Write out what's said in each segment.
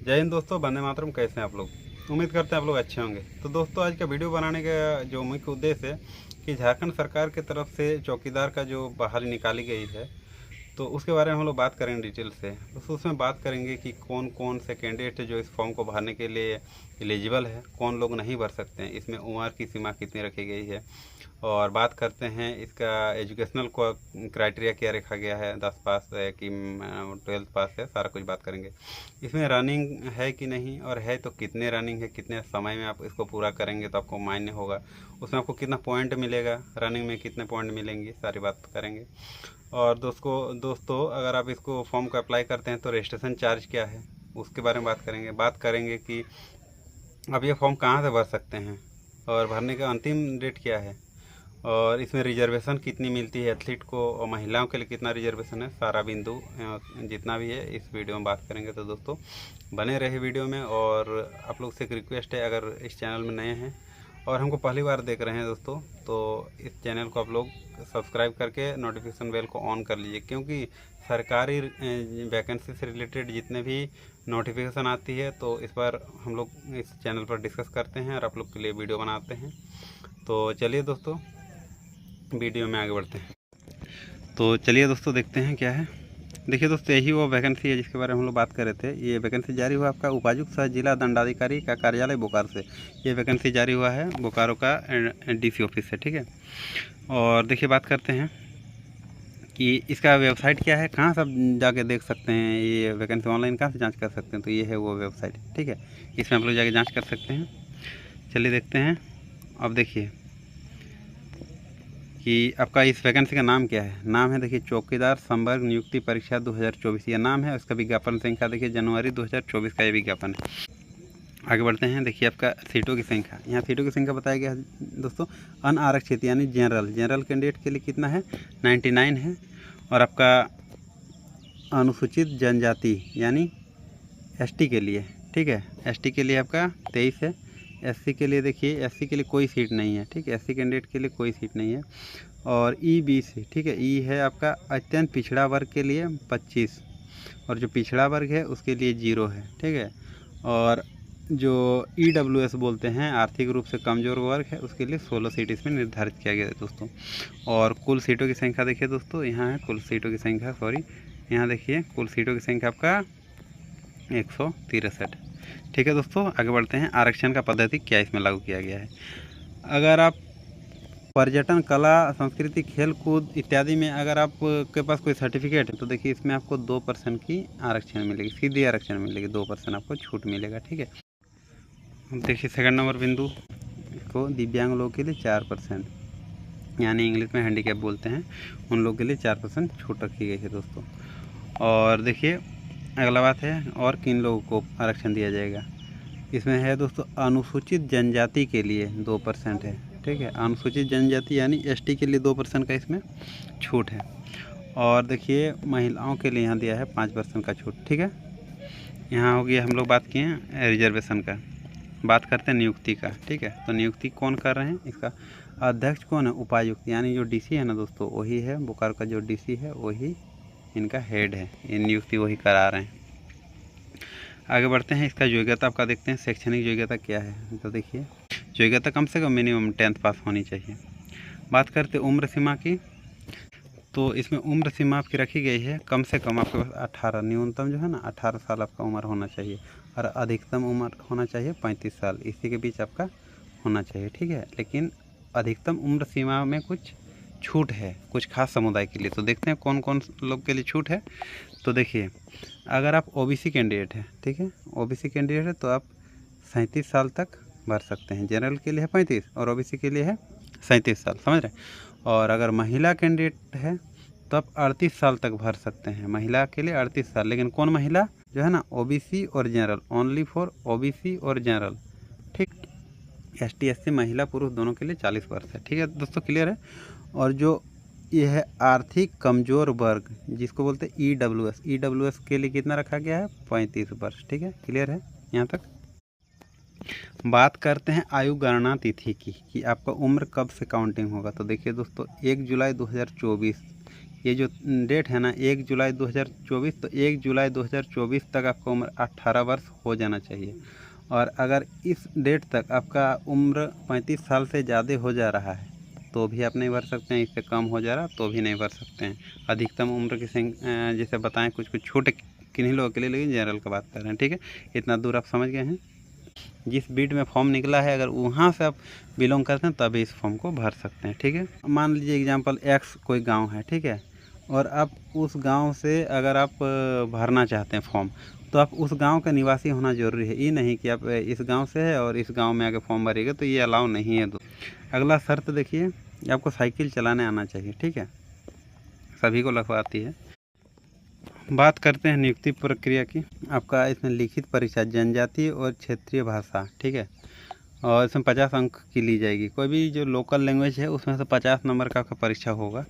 जय हिंद दोस्तों, वंदे मातरम। कैसे हैं आप लोग? उम्मीद करते हैं आप लोग अच्छे होंगे। तो दोस्तों, आज का वीडियो बनाने का जो मुख्य उद्देश्य है कि झारखंड सरकार की तरफ से चौकीदार का जो बहाली निकाली गई है, तो उसके बारे में हम लोग बात करेंगे डिटेल से। तो उसमें बात करेंगे कि कौन कौन से कैंडिडेट है जो इस फॉर्म को भरने के लिए एलिजिबल है, कौन लोग नहीं भर सकते हैं, इसमें उम्र की सीमा कितनी रखी गई है, और बात करते हैं इसका एजुकेशनल क्राइटेरिया क्या रखा गया है, 10 पास है कि 12th पास है, सारा कुछ बात करेंगे। इसमें रनिंग है कि नहीं, और है तो कितने रनिंग है, कितने समय में आप इसको पूरा करेंगे तो आपको मान्य होगा, उसमें आपको कितना पॉइंट मिलेगा, रनिंग में कितने पॉइंट मिलेंगे, सारी बात करेंगे। और दोस्तों अगर आप इसको फॉर्म को अप्लाई करते हैं तो रजिस्ट्रेशन चार्ज क्या है, उसके बारे में बात करेंगे कि आप ये फॉर्म कहाँ से भर सकते हैं और भरने का अंतिम डेट क्या है, और इसमें रिजर्वेशन कितनी मिलती है एथलीट को, और महिलाओं के लिए कितना रिजर्वेशन है, सारा बिंदु जितना भी है इस वीडियो में बात करेंगे। तो दोस्तों बने रहे वीडियो में। और आप लोग से एक रिक्वेस्ट है, अगर इस चैनल में नए हैं और हमको पहली बार देख रहे हैं दोस्तों, तो इस चैनल को आप लोग सब्सक्राइब करके नोटिफिकेशन बेल को ऑन कर लीजिए, क्योंकि सरकारी वैकेंसी से रिलेटेड जितने भी नोटिफिकेशन आती है तो इस बार हम लोग इस चैनल पर डिस्कस करते हैं और आप लोग के लिए वीडियो बनाते हैं। तो चलिए दोस्तों वीडियो में आगे बढ़ते हैं। तो चलिए दोस्तों देखते हैं क्या है। देखिए दोस्तों, यही वो वैकेंसी है जिसके बारे में हम लोग बात कर रहे थे। ये वैकेंसी जारी हुआ आपका उपायुक्त सह जिला दंडाधिकारी का कार्यालय बोकारो से। ये वैकेंसी जारी हुआ है बोकारो का DC ऑफिस से, ठीक है। और देखिए बात करते हैं कि इसका वेबसाइट क्या है, कहाँ सब जाके देख सकते हैं ये वैकेंसी, ऑनलाइन कहाँ से जाँच कर सकते हैं। तो ये है वो वेबसाइट, ठीक है। इसमें आप लोग जाके जाँच कर सकते हैं। चलिए देखते हैं। अब देखिए कि आपका इस वैकेंसी का नाम क्या है। नाम है देखिए, चौकीदार संवर्ग नियुक्ति परीक्षा 2024, ये नाम है। उसका विज्ञापन संख्या देखिए जनवरी 2024 का ये विज्ञापन है। आगे बढ़ते हैं। देखिए आपका सीटों की संख्या, यहाँ सीटों की संख्या बताया गया है दोस्तों। अनारक्षित यानी जनरल कैंडिडेट के लिए कितना है, 99 है। और आपका अनुसूचित जनजाति यानी ST के लिए, ठीक है, ST के लिए आपका 23 है। SC के लिए देखिए, SC के लिए कोई सीट नहीं है, ठीक है, SC कैंडिडेट के लिए कोई सीट नहीं है। और EBC, ठीक है, E है आपका अत्यंत पिछड़ा वर्ग के लिए 25, और जो पिछड़ा वर्ग है उसके लिए 0 है, ठीक है। और जो EWS बोलते हैं, आर्थिक रूप से कमज़ोर वर्ग है, उसके लिए 16 सीट इसमें निर्धारित किया गया है दोस्तों। और कुल सीटों की संख्या देखिए दोस्तों, यहाँ है कुल सीटों की संख्या, यहाँ देखिए कुल सीटों की संख्या आपका 163, ठीक है दोस्तों। आगे बढ़ते हैं। आरक्षण का पद्धति क्या इसमें लागू किया गया है। अगर आप पर्यटन, कला, संस्कृति, खेल कूद इत्यादि में अगर आप के पास कोई सर्टिफिकेट है तो देखिए इसमें आपको 2% की आरक्षण मिलेगी, सीधी आरक्षण मिलेगी, 2% आपको छूट मिलेगा, ठीक है। देखिए सेकंड नंबर बिंदु को, दिव्यांग लोगों के लिए 4%, यानी इंग्लिश में हैंडीकैप बोलते हैं, उन लोगों के लिए 4% छूट रखी गई है दोस्तों। और देखिए अगला बात है, और किन लोगों को आरक्षण दिया जाएगा। इसमें है दोस्तों, अनुसूचित जनजाति के लिए 2% है, ठीक है। अनुसूचित जनजाति यानी ST के लिए 2% का इसमें छूट है। और देखिए महिलाओं के लिए यहाँ दिया है 5% का छूट, ठीक है। यहाँ हो गया, हम लोग बात किए हैं रिजर्वेशन का। बात करते हैं नियुक्ति का, ठीक है। तो नियुक्ति कौन कर रहे हैं, इसका अध्यक्ष कौन है, उपायुक्त, यानी जो DC है ना दोस्तों, वही है बोकारो का जो DC है, वही इनका हेड है, ये नियुक्ति वही करा रहे हैं। आगे बढ़ते हैं। इसका योग्यता आपका देखते हैं, शैक्षणिक योग्यता क्या है। तो देखिए योग्यता कम से कम मिनिमम 10th पास होनी चाहिए। बात करते हैं उम्र सीमा की, तो इसमें उम्र सीमा आपकी रखी गई है, कम से कम आपके पास 18, न्यूनतम जो है ना 18 साल आपका उम्र होना चाहिए, और अधिकतम उम्र होना चाहिए 35 साल, इसी के बीच आपका होना चाहिए, ठीक है। लेकिन अधिकतम उम्र सीमा में कुछ छूट है कुछ खास समुदाय के लिए। तो देखते हैं कौन कौन लोग के लिए छूट है। तो देखिए अगर आप OBC कैंडिडेट है, ठीक है, OBC कैंडिडेट है तो आप 37 साल तक भर सकते हैं। जनरल के लिए है 35 और OBC के लिए है 37 साल, समझ रहे। और अगर महिला कैंडिडेट है तो आप 38 साल तक भर सकते हैं, महिला के लिए 38 साल। लेकिन कौन महिला, जो है ना OBC और जनरल, ओनली फॉर OBC और जनरल, ठीक। ST SC महिला पुरुष दोनों के लिए 40 वर्ष है, ठीक है दोस्तों, क्लियर है। और जो ये है आर्थिक कमज़ोर वर्ग, जिसको बोलते हैं EWS के लिए कितना रखा गया है, 35 वर्ष, ठीक है, क्लियर है यहाँ तक। बात करते हैं आयु गणना तिथि की, कि आपका उम्र कब से काउंटिंग होगा। तो देखिए दोस्तों 1 जुलाई 2024 ये जो डेट है ना 1 जुलाई 2024, तो 1 जुलाई 2024 तक आपका उम्र 18 वर्ष हो जाना चाहिए। और अगर इस डेट तक आपका उम्र 35 साल से ज़्यादा हो जा रहा है तो भी आप नहीं भर सकते हैं, इससे कम हो जा रहा तो भी नहीं भर सकते हैं। अधिकतम उम्र की जैसे बताएं कुछ कुछ छूट किन्हीं लोगों के लिए, लेकिन जनरल का बात कर रहे हैं, ठीक है। इतना दूर आप समझ गए हैं। जिस बीट में फॉर्म निकला है अगर वहाँ से आप बिलोंग करते हैं तभी इस फॉर्म को भर सकते हैं, ठीक है। मान लीजिए एग्जांपल एक्स कोई गांव है, ठीक है, और आप उस गांव से अगर आप भरना चाहते हैं फॉर्म, तो आप उस गांव का निवासी होना ज़रूरी है। ये नहीं कि आप इस गांव से है और इस गांव में आके फॉर्म भरिएगा, तो ये अलाउ नहीं है। अगला शर्त देखिए, आपको साइकिल चलाने आना चाहिए, ठीक है, सभी को लगवाती है। बात करते हैं नियुक्ति प्रक्रिया की। आपका इसमें लिखित परीक्षा जनजातीय और क्षेत्रीय भाषा, ठीक है, और इसमें 50 अंक की ली जाएगी। कोई भी जो लोकल लैंग्वेज है उसमें से 50 नंबर का आपका परीक्षा होगा।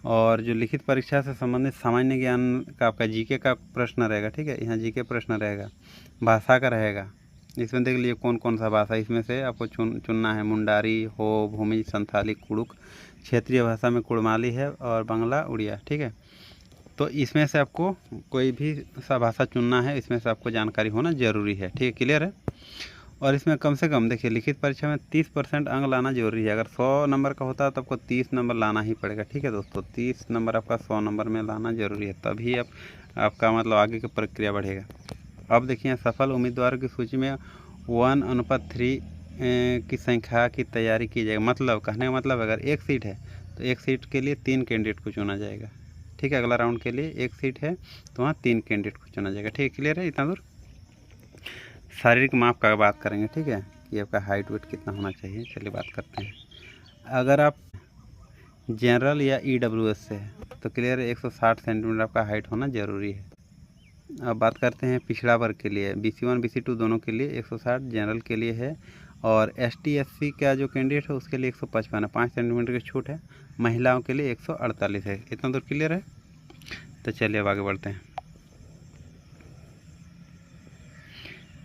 और जो लिखित परीक्षा से संबंधित सामान्य ज्ञान का आपका जीके का प्रश्न रहेगा, ठीक है, यहाँ जीके प्रश्न रहेगा, भाषा का रहेगा। इसमें देख लीजिए कौन कौन सा भाषा, इसमें से आपको चुनना है। मुंडारी, हो, भूमि, संथाली, कुड़ुक। क्षेत्रीय भाषा में कुड़माली है और बांग्ला, उड़िया, ठीक है। तो इसमें से आपको कोई भी सा भाषा चुनना है, इसमें से आपको जानकारी होना ज़रूरी है, ठीक है, क्लियर है। और इसमें कम से कम देखिए लिखित परीक्षा में 30% अंक लाना जरूरी है। अगर 100 नंबर का होता है तो आपको 30 नंबर लाना ही पड़ेगा, ठीक है दोस्तों। 30 नंबर आपका 100 नंबर में लाना जरूरी है, तभी आपका मतलब आगे की प्रक्रिया बढ़ेगा। अब देखिए सफल उम्मीदवारों की सूची में 1:3 की संख्या की तैयारी की जाएगी। मतलब कहने का मतलब अगर एक सीट है तो एक सीट के लिए 3 कैंडिडेट को चुना जाएगा, ठीक है। अगला राउंड के लिए एक सीट है तो वहाँ 3 कैंडिडेट को चुना जाएगा, ठीक है, क्लियर है इतना दूर। शारीरिक माप का बात करेंगे, ठीक है, कि आपका हाइट वेट कितना होना चाहिए। चलिए बात करते हैं। अगर आप जनरल या EWS से है तो क्लियर है 160 सेंटीमीटर आपका हाइट होना ज़रूरी है। अब बात करते हैं पिछड़ा वर्ग के लिए, BC1 BC2 दोनों के लिए 160 जनरल के लिए है। और ST SC का जो कैंडिडेट है उसके लिए 155 है, 5 सेंटीमीटर की छूट है। महिलाओं के लिए 148 है। इतना दूर क्लियर है। तो चलिए अब आगे बढ़ते हैं।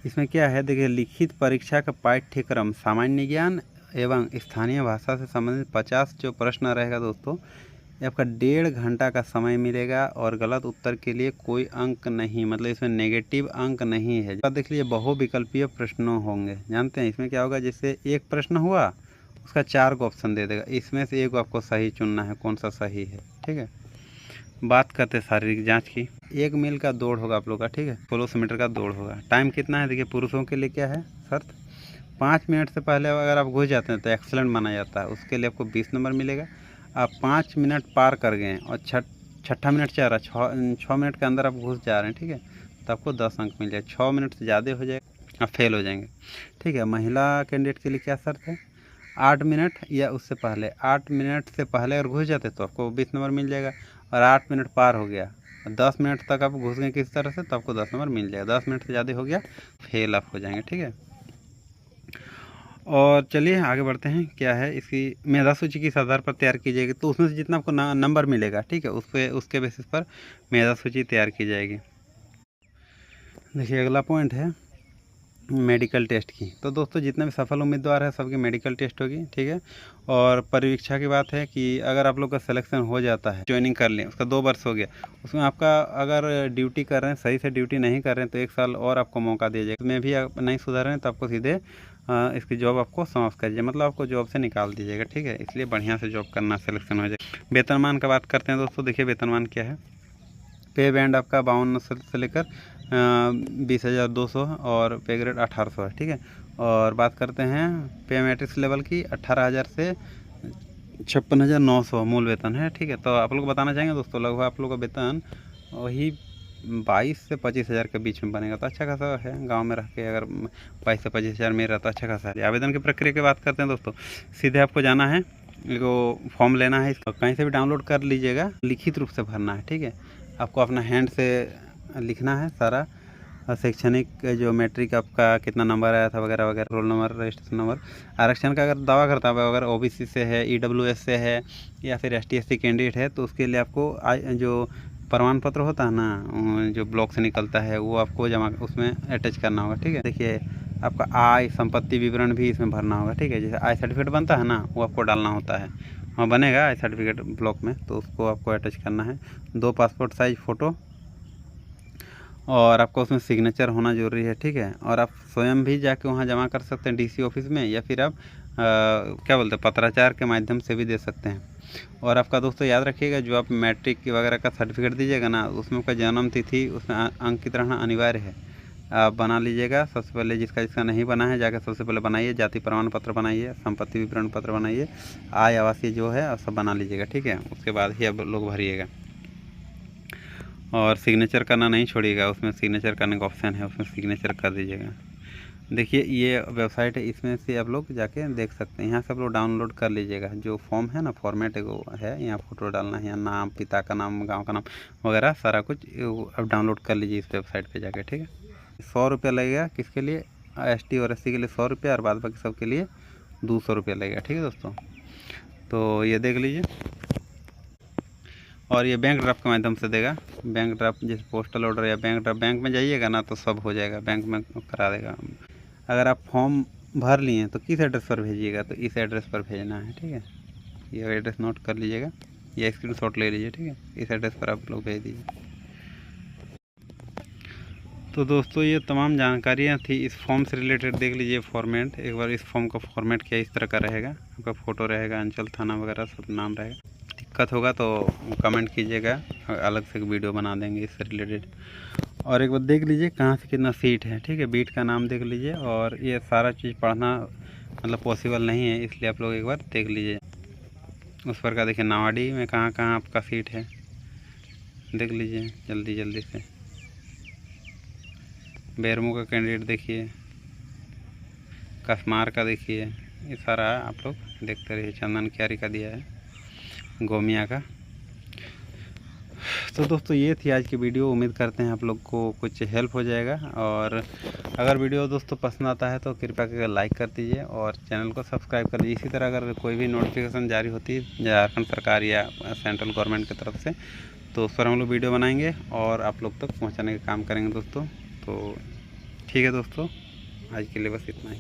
इसमें क्या है देखिए, लिखित परीक्षा का पाठ्यक्रम सामान्य ज्ञान एवं स्थानीय भाषा से संबंधित 50 जो प्रश्न रहेगा दोस्तों, ये आपका 1.5 घंटा का समय मिलेगा। और गलत उत्तर के लिए कोई अंक नहीं, मतलब इसमें नेगेटिव अंक नहीं है। देख लीजिए बहुविकल्पीय प्रश्न होंगे। जानते हैं इसमें क्या होगा, जैसे एक प्रश्न हुआ उसका 4 को ऑप्शन दे देगा, इसमें से एक आपको सही चुनना है, कौन सा सही है, ठीक है। बात करते हैं शारीरिक जांच की। 1 मील का दौड़ होगा आप लोग का, ठीक है, 1600 मीटर का दौड़ होगा। टाइम कितना है देखिए, पुरुषों के लिए क्या है शर्त, 5 मिनट से पहले अगर आप घुस जाते हैं तो एक्सीलेंट माना जाता है, उसके लिए आपको 20 नंबर मिलेगा। आप 5 मिनट पार कर गए और छठा मिनट चल रहा, 6 मिनट के अंदर आप घुस जा रहे हैं, ठीक है, तो आपको 10 अंक मिल जाएगा। 6 मिनट से ज़्यादा हो जाएगा आप फेल हो जाएंगे, ठीक है। महिला कैंडिडेट के लिए क्या शर्त है, 8 मिनट या उससे पहले, 8 मिनट से पहले अगर घुस जाते तो आपको 20 नंबर मिल जाएगा। और 8 मिनट पार हो गया, 10 मिनट तक आप घुस गए किस तरह से, तो आपको 10 नंबर मिल जाएगा। 10 मिनट से ज़्यादा हो गया फेल आप हो जाएंगे, ठीक है। और चलिए आगे बढ़ते हैं। क्या है, इसकी मेधा सूची किस आधार पर तैयार की जाएगी, तो उसमें से जितना आपको नंबर मिलेगा, ठीक है, उसके बेसिस पर मेधा सूची तैयार की जाएगी। देखिए अगला पॉइंट है मेडिकल टेस्ट की। तो दोस्तों जितने भी सफल उम्मीदवार है सबकी मेडिकल टेस्ट होगी, ठीक है। और परीक्षा की बात है कि अगर आप लोग का सिलेक्शन हो जाता है, ज्वाइनिंग कर लें, उसका 2 वर्ष हो गया, उसमें आपका अगर ड्यूटी कर रहे हैं, सही से ड्यूटी नहीं कर रहे हैं, तो 1 साल और आपको मौका दिया जाएगा। उसमें भी आप नहीं सुधर रहे हैं तो आपको सीधे इसकी जॉब आपको समाप्त कर दीजिए, मतलब आपको जॉब से निकाल दीजिएगा, ठीक है। इसलिए बढ़िया से जॉब करना, सिलेक्शन हो जाए। वेतनमान का बात करते हैं दोस्तों। देखिए वेतनमान क्या है, पे बैंड आपका 52 से लेकर 20,200 और पे ग्रेड 1800 है, ठीक है। और बात करते हैं पे मैट्रिक्स लेवल की, 18,000 से 56,900 मूल वेतन है, ठीक है। तो आप लोग बताना चाहेंगे दोस्तों, लगभग आप लोग का वेतन वही 22 से 25,000 के बीच में बनेगा, तो अच्छा खासा है। गांव में रह के अगर 22 से 25,000 में रहता अच्छा खासा है। आवेदन की प्रक्रिया की बात करते हैं दोस्तों, सीधे आपको जाना है, वो फॉर्म लेना है, इसको कहीं से भी डाउनलोड कर लीजिएगा, लिखित रूप से भरना है, ठीक है। आपको अपना हैंड से लिखना है सारा, शैक्षणिक जो मैट्रिक आपका कितना नंबर आया था वगैरह वगैरह, रोल नंबर, रजिस्ट्रेशन नंबर। आरक्षण का अगर दावा करता है, अगर OBC से है, EWS से है या फिर ST SC कैंडिडेट है, तो उसके लिए आपको जो प्रमाण पत्र होता है ना, जो ब्लॉक से निकलता है, वो आपको जमा उसमें अटैच करना होगा, ठीक है। देखिए आपका आय संपत्ति विवरण भी इसमें भरना होगा, ठीक है। जैसे आय सर्टिफिकेट बनता है ना, वो आपको डालना होता है, हाँ बनेगा आई सर्टिफिकेट ब्लॉक में, तो उसको आपको अटैच करना है। 2 पासपोर्ट साइज फ़ोटो और आपको उसमें सिग्नेचर होना ज़रूरी है, ठीक है। और आप स्वयं भी जाके वहाँ जमा कर सकते हैं डीसी ऑफिस में, या फिर आप क्या बोलते हैं पत्राचार के माध्यम से भी दे सकते हैं। और आपका दोस्तों याद रखिएगा, जो आप मैट्रिक वगैरह का सर्टिफिकेट दीजिएगा ना, उसमें आपका जन्म तिथि उसमें अंकित रहना अनिवार्य है। आप बना लीजिएगा सबसे पहले, जिसका नहीं बना है जाकर सबसे पहले बनाइए। जाति प्रमाण पत्र बनाइए, संपत्ति विवरण पत्र बनाइए, आय आवासीय जो है सब बना लीजिएगा, ठीक है। उसके बाद ही आप लोग भरिएगा। और सिग्नेचर करना नहीं छोड़िएगा, उसमें सिग्नेचर करने का ऑप्शन है, उसमें सिग्नेचर कर दीजिएगा। देखिए ये वेबसाइट है, इसमें से आप लोग जाके देख सकते हैं। यहाँ से आप लोग डाउनलोड कर लीजिएगा जो फॉर्म है ना, फॉर्मेट है, यहाँ फ़ोटो डालना है, यहाँ नाम, पिता का नाम, गांव का नाम वगैरह सारा कुछ अब डाउनलोड कर लीजिए इस वेबसाइट पे जाके, ठीक है। 100 रुपया लगेगा, किसके लिए, ST और SC के लिए 100 रुपया, और बाद बाकी सब के लिए 200 रुपया लगेगा, ठीक है दोस्तों। तो ये देख लीजिए। और ये बैंक ड्राफ्ट के माध्यम से देगा, बैंक ड्राफ्ट जैसे पोस्टल ऑर्डर या बैंक ड्राफ्ट, बैंक में जाइएगा ना तो सब हो जाएगा, बैंक में करा देगा। अगर आप फॉर्म भर लिए हैं तो किस एड्रेस पर भेजिएगा, तो इस एड्रेस पर भेजना है, ठीक है। ये एड्रेस नोट कर लीजिएगा या स्क्रीनशॉट ले लीजिए, ठीक है। इस एड्रेस पर आप लोग भेज दीजिए। तो दोस्तों ये तमाम जानकारियाँ थी इस फॉर्म से रिलेटेड। देख लीजिए फॉर्मेट एक बार, इस फॉर्म का फॉर्मेट क्या इस तरह का रहेगा, आपका फ़ोटो रहेगा, अंचल थाना वगैरह सब नाम रहेगा। दिक्कत होगा तो कमेंट कीजिएगा, अलग से एक वीडियो बना देंगे इससे रिलेटेड। और एक बार देख लीजिए कहाँ से कितना सीट है, ठीक है। बीट का नाम देख लीजिए। और ये सारा चीज़ पढ़ना मतलब पॉसिबल नहीं है, इसलिए आप लोग एक बार देख लीजिए। उस पर का देखिए नावाडी में कहाँ कहाँ आपका सीट है, देख लीजिए जल्दी जल्दी से। बेरमू का कैंडिडेट देखिए, कसमार का देखिए, ये सारा आप लोग देखते रहिए। चंदन क्यारी का दिया है, गोमिया का। तो दोस्तों ये थी आज की वीडियो, उम्मीद करते हैं आप लोग को कुछ हेल्प हो जाएगा। और अगर वीडियो दोस्तों पसंद आता है तो कृपया करके लाइक कर दीजिए और चैनल को सब्सक्राइब कर दीजिए। इसी तरह अगर कोई भी नोटिफिकेशन जारी होती है झारखंड सरकार या सेंट्रल गवर्नमेंट की तरफ से, तो उस पर हम लोग वीडियो बनाएंगे और आप लोग तक पहुँचाने का काम करेंगे दोस्तों। तो ठीक है दोस्तों, आज के लिए बस इतना ही।